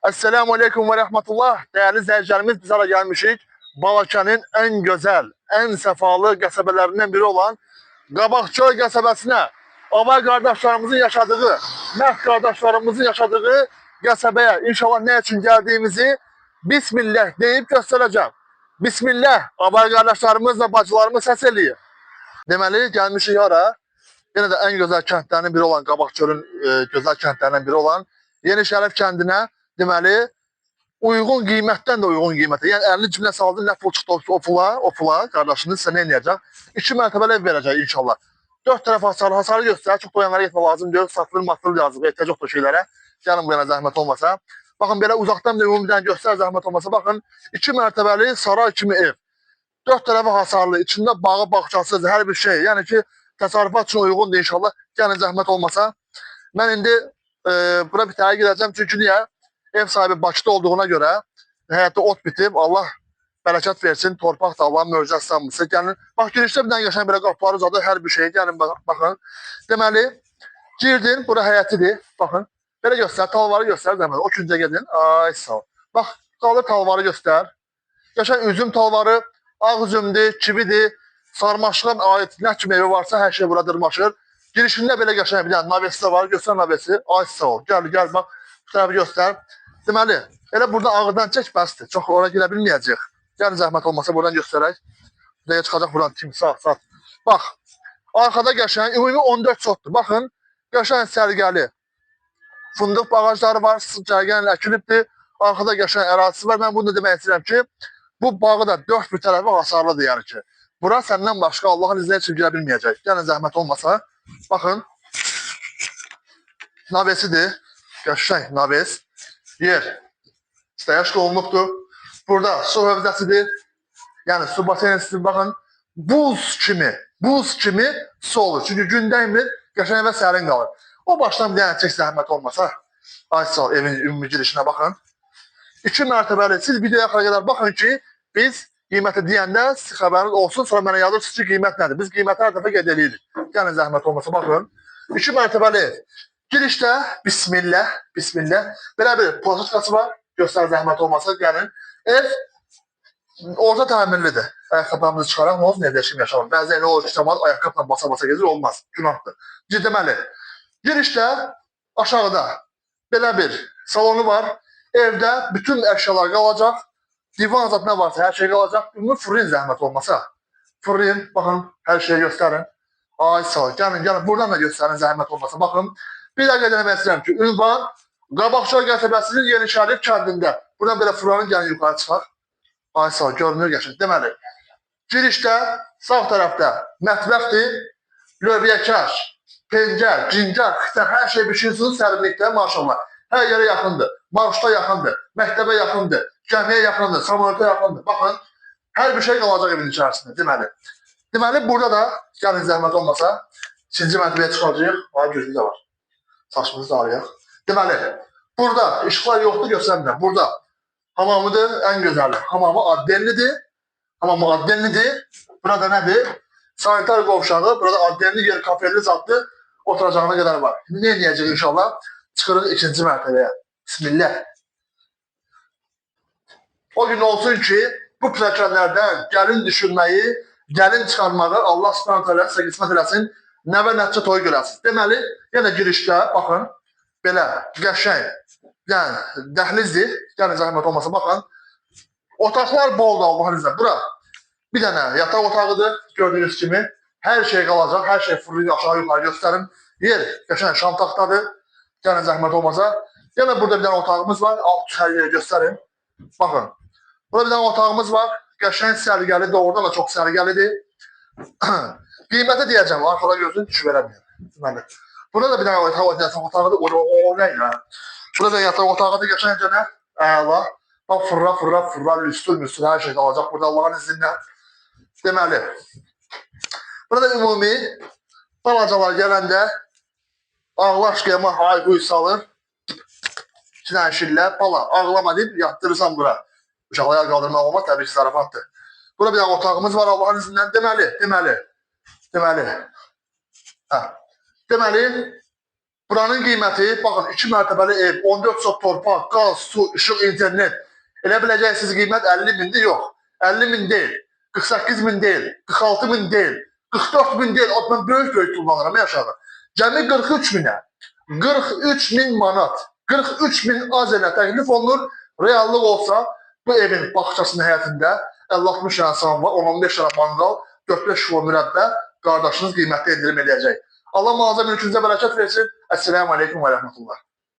Esselamu Aleyküm ve Rahmetullah. Değerli izleyicilerimiz, biz hala gelmişik. Balakənin en güzel, en sefalı qəsəbələrindən biri olan Qabaqçöl qəsəbəsinə. Avay qardaşlarımızın yaşadığı, Məhd qardaşlarımızın yaşadığı qəsəbəyə inşallah ne için geldiğimizi Bismillah deyip göstereceğim. Bismillah, avay qardaşlarımızla bacılarımız səs eləyir. Deməli, gelmişik hara. Yine de en güzel kəndlərindən biri olan Qabaqçölün güzel kəndlərindən biri olan Yeni Şərəf kəndinə deməli uygun qiymətdən də uygun qiymətə. Yəni 50 cibinə saldın, nə pul çıxdı o pula qardaşınız sizə nə edəcək? 2 mərtəbəli ev verəcək inşallah. 4 tərəf hasarı göstər, çox doyanlara getmə lazım deyil, satılır, matılır yazıq, ehtiyac yoxdur şeylərə. Gəlin bu yana zəhmət olmasa. Baxın belə uzaqdan da ümumidən göstər zəhmət olmasa. Baxın 2 mərtəbəli saray kimi ev. 4 tərəfi hasarlı, içində bağı, bağçası, hər bir şey. Yəni ki, təsərrüfat üçün uyğundur inşallah. Gəlin zəhmət olmasa. Mən indi bura bir tane gideceğim çünkü niye? Ev sahibi Bakıda olduğuna göre hayatta ot bitib, Allah bərəkət versin, torpaq da Allah'ın möcüzəsi sanmışsa. Gəlin, bax girişdə bir dənə yaşayan belə qapıları uzadı, hər bir şey. Gəlin baxın. Deməli, girdin, bura həyətidir. Baxın. Belə göstər, talvarı göstər deməli. O küncə gedin. Ay sağ ol. Bax, qalır talvarı göstər. Yaşayan üzüm talvarı, ağ üzümdür, kividir, sarmaşıqdan ait nə kimi evi varsa hər şey bura dırmaşır. Girişində belə yaşayan bir dənə navesi də var. Göstər navesi. Ay sağ ol. Gəl, bax. Bu tərəfi göstər. Deməli, elə buradan ağırdan çək, bəsdir. Çox ora girə bilməyəcək. Gəlin zəhmət olmasa buradan göstərək. Buraya çıxacaq buradan timsah, sat. Bax, arkada yaşayan ümumi 14 sotdur. Baxın, yaşayan sərgəli. Fındıq bağacları var, cərgənlə əkilibdir. Arkada yaşayan ərazisi var. Mən bunu da demək istəyirəm ki, bu bağı da 4 bir tərəfi hasarlıdır yəni ki. Bura səndən başqa Allahın izni üçün girə bilməyəcək. Gəlin zəhmət olmasa. Baxın. Navesidir. Qəşəng naves. Yer. İstəyaş olunubdur. Burada su hövzəsidir. Yəni su basenisidir. Baxın. Buz kimi su olur. Çünki gün dəymir, qəşəng və sərin qalır. O başdan bir dənə çək zəhmət olmasa. Ay sağ ol, evin ümumi girişinə baxın. 2 mərtəbəli. Siz videoya kadar baxın ki, biz qiyməti deyəndə siz xəbəriniz olsun. Sonra mənə yazırsınız ki, qiymət nədir? Biz qiymətə hər dəfə qeyd edirik. Gəlin zəhmət olmasa baxın. 2 mərtəbəli. Girişdə bismillah. Belə bir pozisyası var. Göstər zəhmət olmasa gəlin. Ev orta təmirlidir. Ayaqqabılarımızı çıxaraq nə olsun, evdə yaşayım yaşamam. Bəzən elə olur ki, cəmaat ayaqqabla basa gedir, olmaz. Günahdır. Deməli, girişdə aşağıda belə bir salonu var. Evdə bütün əşyalar qalacaq. Divan zat nə varsa hər şey qalacaq. Ümumi fırın zəhmət olmasa. Fırın, baxın, hər şeyi göstərin. Ay sağ ol. Gəlin. Buradan da göstərin zəhmət olmasa. Baxın. Bir dəqiqə demək istəyirəm ki, ünvan Qabaqçöl qəsəbəsinin Yeni Şərif kəndində. Buradan belə fırlanın, gəlin yuxarı çıxaq. Ay sağ ol, görünür qəşəng. Deməli, girişdə sağ tərəfdə mətbəxdir, lövyəkəş, pencər, cincər, xitər, hər şey bişirsiniz sərinlikdə maşallah. Hər yerə yaxındır. Marşda yaxındır, məktəbə yaxındır, gəmiyə yaxındır, samolata yaxındır. Baxın, hər bir şey qalacaq evin içərisində, deməli, burada da, gəlin zəhmət olmasa, 2-ci mərtəbəyə çıxacaq, ay gözü də var. Saçımızı da arayaq. Deməli, burada işıqlar yoxdur, göstərirəm. Burada hamamıdır, ən gözəli. Hamamı addenlidir. Burada nədir? Sanitar qovşağı, burada addenli yer, kafelli zatlı oturacağına qədər var. Şimdi nə edəcək inşallah? Çıxırıq 2-ci mərtəbəyə. Bismillah. O gün olsun ki, bu plakənlərdən gəlin düşürməyi, gəlin çıxarmağı Allah subhanahu sizə qismət eləsin. Nəvə nəticə toyu görəsiniz. Deməli, yenə girişdə, baxın, belə qəşəng, yəni dəhlizdir, yəni zəhmət olmasa, baxın. Otaqlar boldur Allah'ın izniyle. Bura bir dənə yataq otağıdır, gördüyünüz kimi. Hər şey qalacaq, hər şey fırlayıb aşağı yuxarı göstərin. Yer, qəşəng şam taxtadır, yəni zəhmət olmasa. Yenə burada bir dənə otağımız var, alt hər yeri göstərin. Baxın, burada bir dənə otağımız var, qəşəng sərgəli, doğrudan da çox sərgəlidir. Qiyməti deyəcəm, arkada gözünü düşü verəməyəm. Burada da bir dənə yataq otağıdır, o nə ilə? Burada da yataq otağıdır, geçən nə? Əla. Bax, fırra, lüstür, hər şey qalacaq burada Allah'ın izinlə. Deməli, burada ümumi balacalar gələndə ağlaş qiyama hay-huy salır. 2 dənə şillə, bala, ağlama deyib, yatdırırsan bura. Uşaqlara qaldırmaq olmaz, təbii ki, zarafatdır. Burada bir dənə otağımız var Allah'ın izindən. Deməli, Buranın qiyməti, baxın, 2 mərtəbəli ev, 14 sot torpaq, qaz, su, işıq, internet. Elə biləcəksiniz qiymət 50 mindir, yox. 50 min deyil, 48 min deyil, 46 min deyil, 44 min deyil. Mən böyük tullanıram aşağı. Cəmi 43 minə, 43 min manat, 43 min azərlə təklif olunur. Reallıq olsa, bu evin bağçasının həyətində 50-60 dənə sam var, 10-15 dənə manqal, 4-5 şuva mürəbbə qardaşınız qiymətli endirim eləyəcək. Allah mağaza mülkünüzə bərəkət versin. Esselamu Aleyküm və Rəhmətullah.